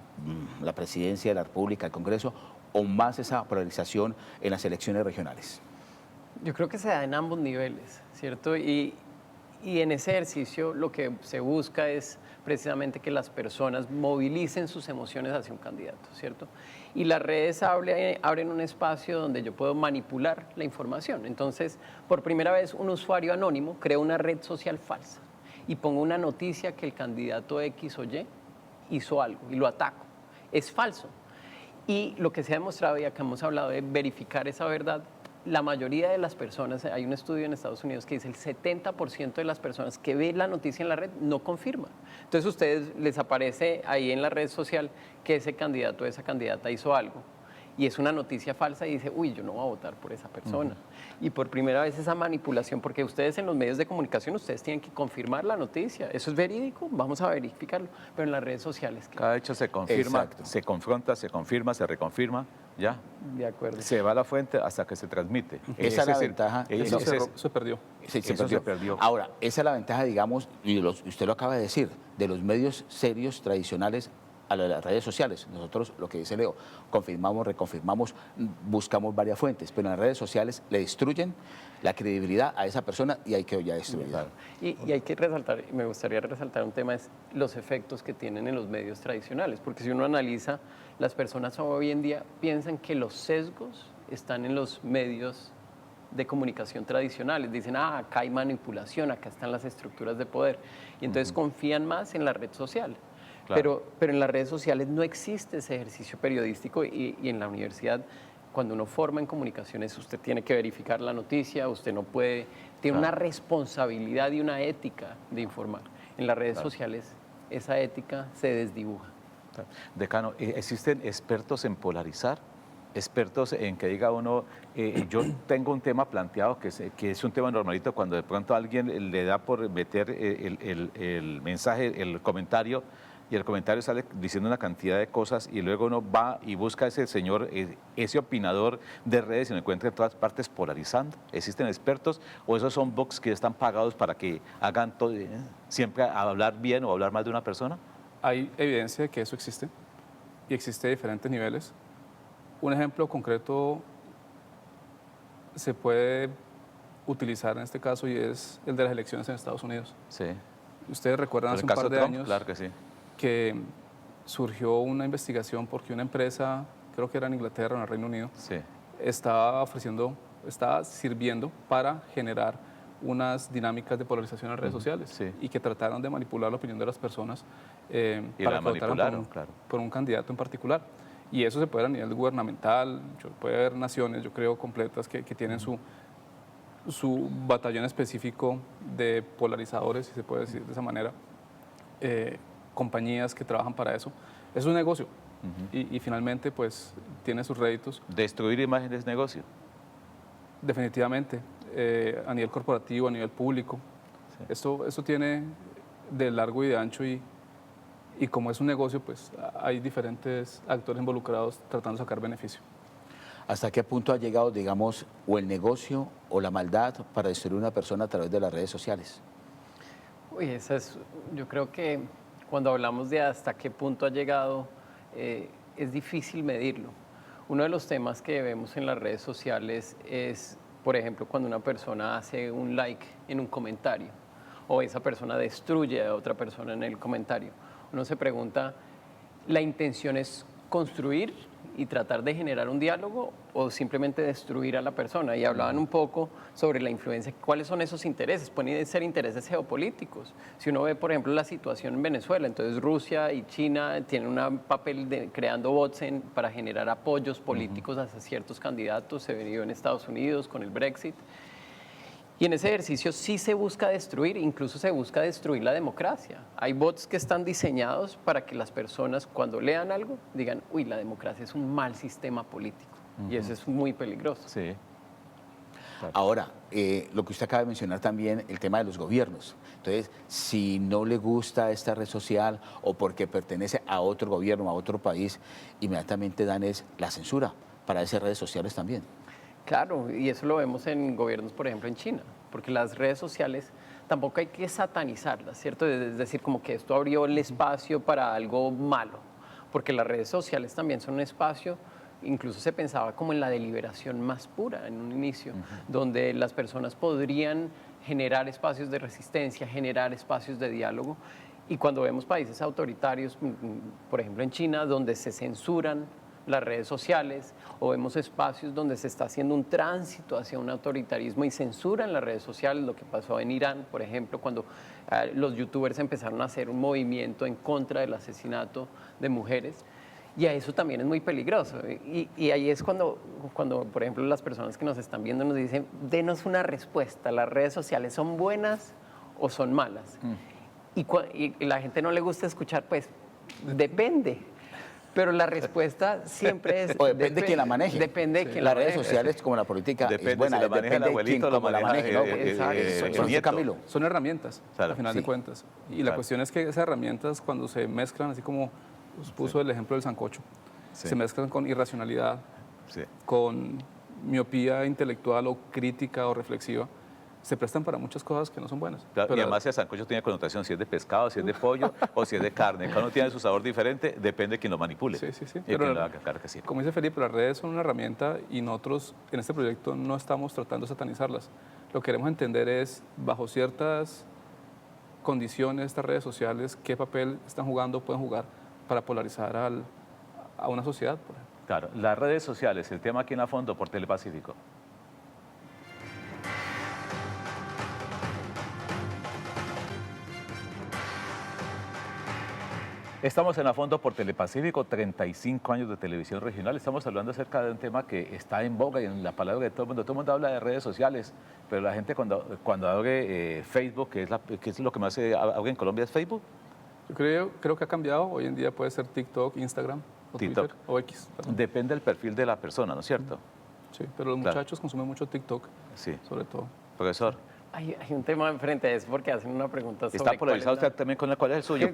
la presidencia de la República, al Congreso, o más esa polarización en las elecciones regionales. Yo creo que se da en ambos niveles, ¿cierto? Y en ese ejercicio lo que se busca es precisamente que las personas movilicen sus emociones hacia un candidato, ¿cierto? Y las redes abren un espacio donde yo puedo manipular la información. Entonces, por primera vez, un usuario anónimo crea una red social falsa y pongo una noticia que el candidato X o Y hizo algo y lo ataco. Es falso. Y lo que se ha demostrado, y acá hemos hablado de verificar esa verdad, la mayoría de las personas, hay un estudio en Estados Unidos que dice el 70% de las personas que ven la noticia en la red no confirman. Entonces a ustedes les aparece ahí en la red social que ese candidato o esa candidata hizo algo y es una noticia falsa y dice, uy, yo no voy a votar por esa persona. Y por primera vez esa manipulación, porque ustedes en los medios de comunicación, ustedes tienen que confirmar la noticia. ¿Eso es verídico? Vamos a verificarlo. Pero en las redes sociales... Cada hecho se confirma, se confronta, se confirma, se reconfirma, ¿ya? De acuerdo. Se va a la fuente hasta que se transmite. Esa es la ventaja. Eso se perdió. Sí, se perdió. Ahora, esa es la ventaja, digamos, y usted lo acaba de decir, de los medios serios tradicionales a las redes sociales. Nosotros, lo que dice Leo, confirmamos, reconfirmamos, buscamos varias fuentes, pero en las redes sociales le destruyen la credibilidad a esa persona y hay que ya destruirla. Y hay que resaltar, me gustaría resaltar un tema, es los efectos que tienen en los medios tradicionales, porque si uno analiza, las personas hoy en día piensan que los sesgos están en los medios de comunicación tradicionales. Dicen, acá hay manipulación, acá están las estructuras de poder. Y entonces confían más en la red social. Claro. Pero en las redes sociales no existe ese ejercicio periodístico y en la universidad cuando uno forma en comunicaciones, usted tiene que verificar la noticia, usted no puede, tiene una responsabilidad y una ética de informar. En las redes sociales esa ética se desdibuja. Decano, ¿existen expertos en polarizar? Expertos en que diga uno, yo tengo un tema planteado que es un tema normalito, cuando de pronto alguien le da por meter el mensaje, el comentario, y el comentario sale diciendo una cantidad de cosas y luego uno va y busca a ese señor, ese opinador de redes y lo encuentra en todas partes polarizando. ¿Existen expertos o esos son bots que están pagados para que hagan todo, siempre hablar bien o hablar mal de una persona? Hay evidencia de que eso existe y existe a diferentes niveles. Un ejemplo concreto se puede utilizar en este caso y es el de las elecciones en Estados Unidos. Sí. Ustedes recuerdan hace un par de años que surgió una investigación porque una empresa, creo que era en Inglaterra o en el Reino Unido, estaba sirviendo para generar unas dinámicas de polarización en las redes sociales y que trataron de manipular la opinión de las personas para que votaran por un candidato en particular. Y eso se puede ver a nivel gubernamental, puede haber naciones, yo creo, completas que tienen su batallón específico de polarizadores, si se puede decir de esa manera, compañías que trabajan para eso. Es un negocio y finalmente pues tiene sus réditos. ¿Destruir imágenes es negocio? Definitivamente, a nivel corporativo, a nivel público. Esto tiene de largo y de ancho y como es un negocio, pues hay diferentes actores involucrados tratando de sacar beneficio. ¿Hasta qué punto ha llegado, digamos, o el negocio o la maldad para destruir una persona a través de las redes sociales? Uy, yo creo que cuando hablamos de hasta qué punto ha llegado, es difícil medirlo. Uno de los temas que vemos en las redes sociales es, por ejemplo, cuando una persona hace un like en un comentario o esa persona destruye a otra persona en el comentario. Uno se pregunta, ¿la intención es construir y tratar de generar un diálogo o simplemente destruir a la persona? Y hablaban un poco sobre la influencia, cuáles son esos intereses, pueden ser intereses geopolíticos. Si uno ve, por ejemplo, la situación en Venezuela, entonces Rusia y China tienen un papel creando bots para generar apoyos políticos hacia ciertos candidatos, se vio en Estados Unidos con el Brexit. Y en ese ejercicio sí se busca destruir, incluso se busca destruir la democracia. Hay bots que están diseñados para que las personas cuando lean algo digan, uy, la democracia es un mal sistema político. Y eso es muy peligroso. Sí. Ahora, lo que usted acaba de mencionar también, el tema de los gobiernos. Entonces, si no le gusta esta red social o porque pertenece a otro gobierno, a otro país, inmediatamente dan la censura para esas redes sociales también. Claro, y eso lo vemos en gobiernos, por ejemplo, en China, porque las redes sociales tampoco hay que satanizarlas, ¿cierto? Es decir, como que esto abrió el espacio para algo malo, porque las redes sociales también son un espacio, incluso se pensaba como en la deliberación más pura en un inicio, donde las personas podrían generar espacios de resistencia, generar espacios de diálogo, y cuando vemos países autoritarios, por ejemplo en China, donde se censuran las redes sociales, o vemos espacios donde se está haciendo un tránsito hacia un autoritarismo y censuran las redes sociales, lo que pasó en Irán, por ejemplo, cuando los youtubers empezaron a hacer un movimiento en contra del asesinato de mujeres, y a eso también es muy peligroso. Y ahí es cuando, por ejemplo, las personas que nos están viendo nos dicen, denos una respuesta, ¿las redes sociales son buenas o son malas? Y la gente no le gusta escuchar, pues, depende. Pero la respuesta siempre es... O depende de quién la maneje. Depende de quién la maneje. Las redes sociales, como la política, depende es buena. si la maneja el abuelito o la maneja Camilo. Son herramientas, al final de cuentas. Y la cuestión es que esas herramientas, cuando se mezclan, así como puso el ejemplo del sancocho, se mezclan con irracionalidad, con miopía intelectual o crítica o reflexiva, se prestan para muchas cosas que no son buenas. Claro, y además el sancocho tiene connotación, si es de pescado, si es de pollo o si es de carne. Cada uno tiene su sabor diferente, depende de quien lo manipule. Sí. Pero claro que sí. Como dice Felipe, las redes son una herramienta y nosotros en este proyecto no estamos tratando de satanizarlas. Lo que queremos entender es, bajo ciertas condiciones, estas redes sociales, qué papel están jugando, pueden jugar para polarizar a una sociedad, por ejemplo. Claro, las redes sociales, el tema aquí en A Fondo por Telepacífico. Estamos en A Fondo por Telepacífico, 35 años de televisión regional. Estamos hablando acerca de un tema que está en boga y en la palabra de todo el mundo. Todo el mundo habla de redes sociales, pero la gente cuando abre Facebook, que es lo que más se abre en Colombia, ¿es Facebook? Yo creo que ha cambiado. Hoy en día puede ser TikTok, Instagram, o TikTok. Twitter, o X. Perdón. Depende del perfil de la persona, ¿no es cierto? Sí, pero los muchachos consumen mucho TikTok, Sí. sobre todo. Profesor, Hay un tema enfrente de eso porque hacen una pregunta sobre ¿está polarizado cuál es usted también con cuál es el suyo?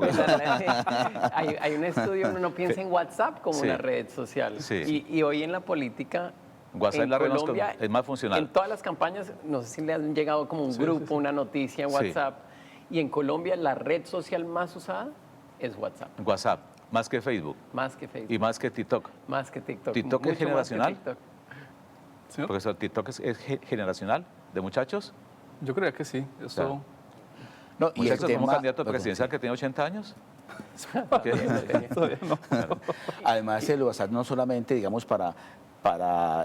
hay un estudio, uno no piensa en WhatsApp como Sí. una red social. Sí. Y hoy en la política, WhatsApp en es la red Colombia, es más funcional. en todas las campañas, no sé si le han llegado como un grupo, una noticia en Sí. WhatsApp. Y en Colombia la red social más usada es WhatsApp, WhatsApp, más que Facebook más que Facebook, y más que TikTok. más que TikTok. ¿TikTok es mucho más que generacional? TikTok. ¿Señor? Profesor, ¿TikTok es generacional de muchachos? Yo creía que sí. Eso, Claro. No, y el ¿Muchachos como tema- candidato perdón, presidencial que tiene 80 años? ¿Qué? todavía no. Además, el WhatsApp no solamente, digamos, para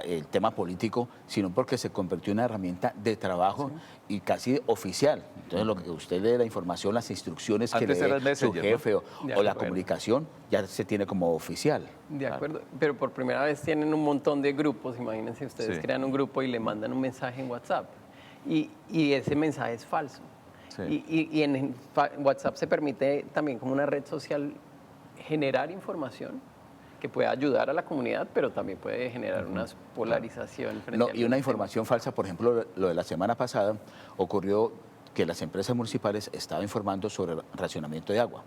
el tema político, sino porque se convirtió en una herramienta de trabajo y casi oficial. Entonces, lo que usted lee la información, las instrucciones que Antes le era el dé su Messenger, ¿no? jefe De o la acuerdo. comunicación, ya se tiene como oficial. De acuerdo, pero por primera vez tienen un montón de grupos. Imagínense, ustedes Sí. crean un grupo y le mandan un mensaje en WhatsApp y ese mensaje es falso. Sí. Y en WhatsApp se permite también como una red social generar información que puede ayudar a la comunidad, pero también puede generar una polarización. frente No, a y una algunos información falsa, por ejemplo, lo de la semana pasada ocurrió que las empresas municipales estaban informando sobre el racionamiento de agua.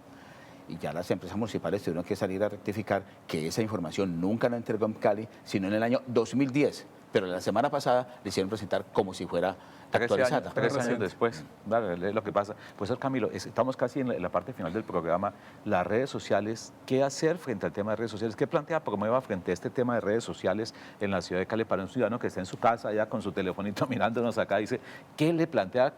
Y ya las empresas municipales tuvieron que salir a rectificar que esa información nunca la entregó en Cali, sino en el año 2010. Pero la semana pasada le hicieron presentar como si fuera 13 actualizada. años, 13 años después. Claro, es lo que pasa. Profesor Camilo, estamos casi en la parte final del programa. Las redes sociales, ¿qué hacer frente al tema de redes sociales? ¿Qué plantea Promueva frente a este tema de redes sociales en la ciudad de Cali para un ciudadano que está en su casa ya con su telefonito mirándonos acá? Dice, ¿qué le plantea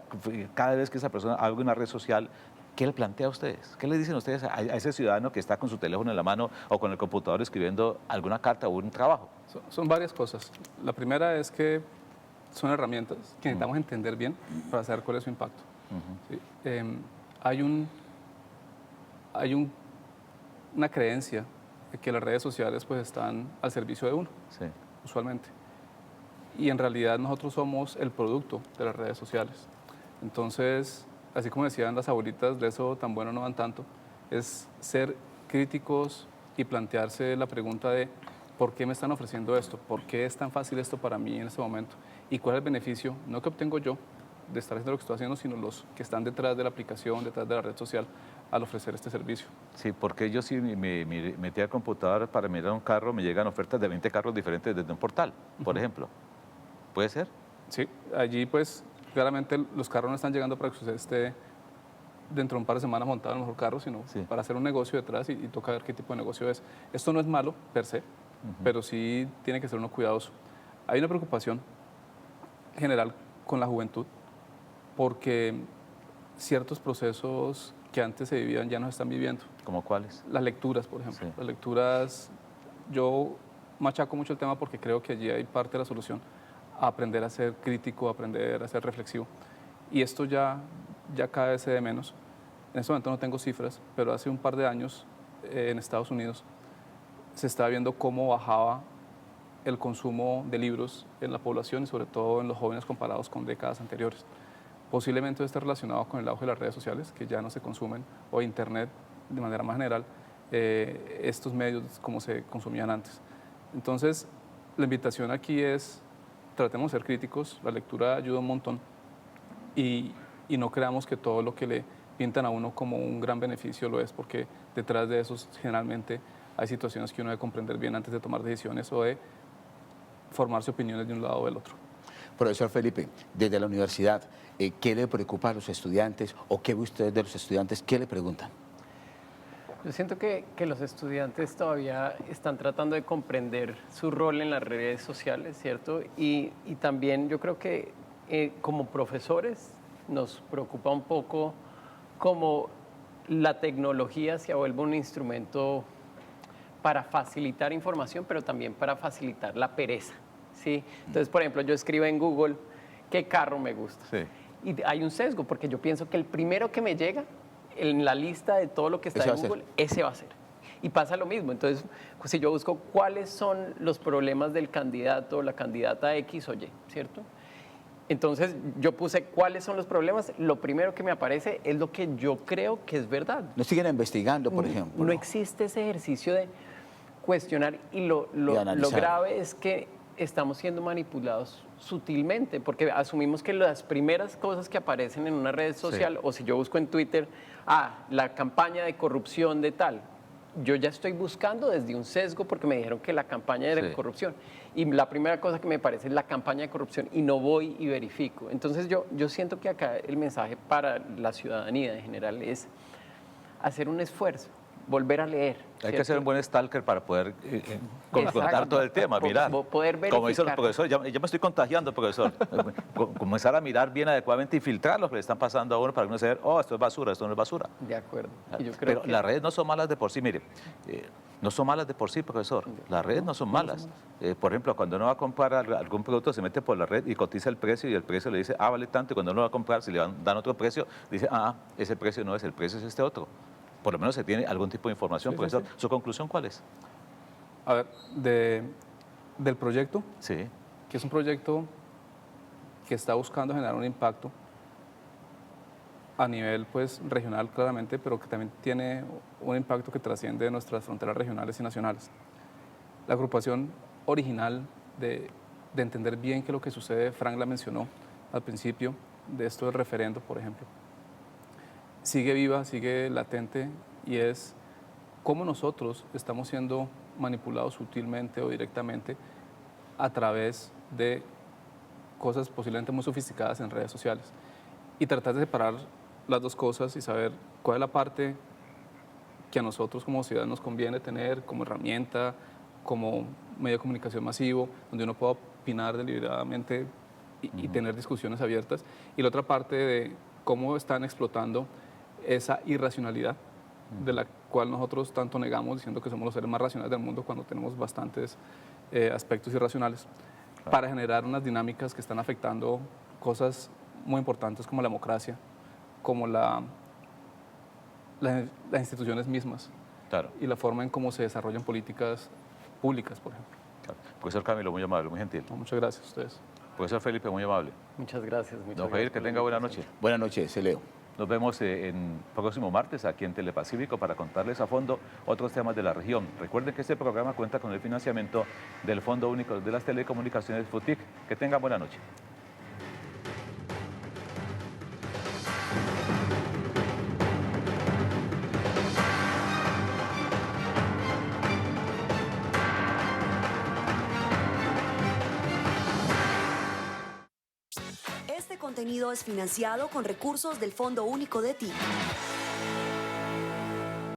cada vez que esa persona abre una red social? ¿Qué le plantea a ustedes? ¿Qué le dicen ustedes a ese ciudadano que está con su teléfono en la mano o con el computador escribiendo alguna carta o un trabajo? Son varias cosas. La primera es que son herramientas que necesitamos entender bien para saber cuál es su impacto. ¿Sí? Hay una creencia de que las redes sociales pues están al servicio de uno, Sí. usualmente. Y en realidad nosotros somos el producto de las redes sociales. Entonces, así como decían las abuelitas, de eso tan bueno no van tanto, es ser críticos y plantearse la pregunta de ¿por qué me están ofreciendo esto? ¿Por qué es tan fácil esto para mí en este momento? ¿Y cuál es el beneficio, no que obtengo yo de estar haciendo lo que estoy haciendo, sino los que están detrás de la aplicación, detrás de la red social, al ofrecer este servicio? Sí, porque yo sí me metí al computador para mirar un carro, me llegan ofertas de 20 carros diferentes desde un portal, por ejemplo. ¿Puede ser? Sí, allí pues claramente los carros no están llegando para que usted esté dentro de un par de semanas montado en el mejor carro, sino Sí. para hacer un negocio detrás y toca ver qué tipo de negocio es. Esto no es malo per se, pero sí tiene que ser uno cuidadoso. Hay una preocupación general con la juventud porque ciertos procesos que antes se vivían ya no se están viviendo. ¿Como cuáles? Las lecturas, por ejemplo. Sí. Las lecturas, yo machaco mucho el tema porque creo que allí hay parte de la solución, a aprender a ser crítico, a aprender a ser reflexivo. Y esto ya cada vez se ve menos. En este momento no tengo cifras, pero hace un par de años en Estados Unidos se estaba viendo cómo bajaba el consumo de libros en la población y sobre todo en los jóvenes comparados con décadas anteriores. Posiblemente esté relacionado con el auge de las redes sociales, que ya no se consumen, o Internet de manera más general, estos medios como se consumían antes. Entonces, la invitación aquí es, tratemos de ser críticos, la lectura ayuda un montón y no creamos que todo lo que le pintan a uno como un gran beneficio lo es, porque detrás de eso generalmente hay situaciones que uno debe comprender bien antes de tomar decisiones o de formarse opiniones de un lado o del otro. Profesor Felipe, desde la universidad, ¿qué le preocupa a los estudiantes o qué ve usted de los estudiantes? ¿Qué le preguntan? Yo siento que los estudiantes todavía están tratando de comprender su rol en las redes sociales, ¿cierto? Y también yo creo que como profesores nos preocupa un poco cómo la tecnología se vuelve un instrumento para facilitar información, pero también para facilitar la pereza, ¿sí? Entonces, por ejemplo, yo escribo en Google qué carro me gusta. Sí. Y hay un sesgo, porque yo pienso que el primero que me llega en la lista de todo lo que está Ese en va a ser. Google, ese va a ser. Y pasa lo mismo. Entonces, si yo busco cuáles son los problemas del candidato o la candidata X o Y, ¿cierto? Entonces, yo puse cuáles son los problemas. Lo primero que me aparece es lo que yo creo que es verdad. No siguen investigando, por ejemplo. No existe ese ejercicio de cuestionar y lo analizar. grave es que estamos siendo manipulados sutilmente, porque asumimos que las primeras cosas que aparecen en una red social, o si yo busco en Twitter, la campaña de corrupción de tal, yo ya estoy buscando desde un sesgo porque me dijeron que la campaña era de corrupción. Y la primera cosa que me parece es la campaña de corrupción y no voy y verifico. Entonces yo siento que acá el mensaje para la ciudadanía en general es hacer un esfuerzo, volver a leer. Hay que ser un buen stalker para poder confrontar todo el tema, mirar. Poder verificar. Como dicen los profesores, ya me estoy contagiando, profesor. Comenzar a mirar bien adecuadamente y filtrar lo que le están pasando a uno para uno saber, esto es basura, esto no es basura. De acuerdo. Y yo creo Pero que las redes no son malas de por sí, mire. No son malas de por sí, profesor. Las redes no son malas. Por ejemplo, cuando uno va a comprar algún producto, se mete por la red y cotiza el precio y el precio le dice, vale tanto. Y cuando uno va a comprar, si le dan otro precio, dice, ese precio no es, el precio es este otro. Por lo menos se tiene algún tipo de información, profesor. ¿Su conclusión cuál es? A ver, del proyecto, Sí. que es un proyecto que está buscando generar un impacto a nivel pues, regional claramente, pero que también tiene un impacto que trasciende nuestras fronteras regionales y nacionales. La agrupación original de entender bien qué es lo que sucede, Frank la mencionó al principio, de esto del referendo, por ejemplo, sigue viva, sigue latente, y es cómo nosotros estamos siendo manipulados sutilmente o directamente a través de cosas posiblemente muy sofisticadas en redes sociales. Y tratar de separar las dos cosas y saber cuál es la parte que a nosotros como sociedad nos conviene tener como herramienta, como medio de comunicación masivo, donde uno pueda opinar deliberadamente y tener discusiones abiertas, y la otra parte de cómo están explotando esa irracionalidad de la cual nosotros tanto negamos, diciendo que somos los seres más racionales del mundo cuando tenemos bastantes aspectos irracionales, para generar unas dinámicas que están afectando cosas muy importantes como la democracia, como las instituciones mismas, y la forma en cómo se desarrollan políticas públicas, por ejemplo. Profesor Camilo, muy amable, muy gentil. Muchas gracias a ustedes. Profesor Felipe, muy amable. Muchas gracias. Don Jair, que tenga buena noche. Buenas noches, se leo. Nos vemos en próximo martes aquí en Telepacífico para contarles a fondo otros temas de la región. Recuerden que este programa cuenta con el financiamiento del Fondo Único de las Telecomunicaciones FUTIC. Que tengan buena noche. Este contenido es financiado con recursos del Fondo Único de TIC.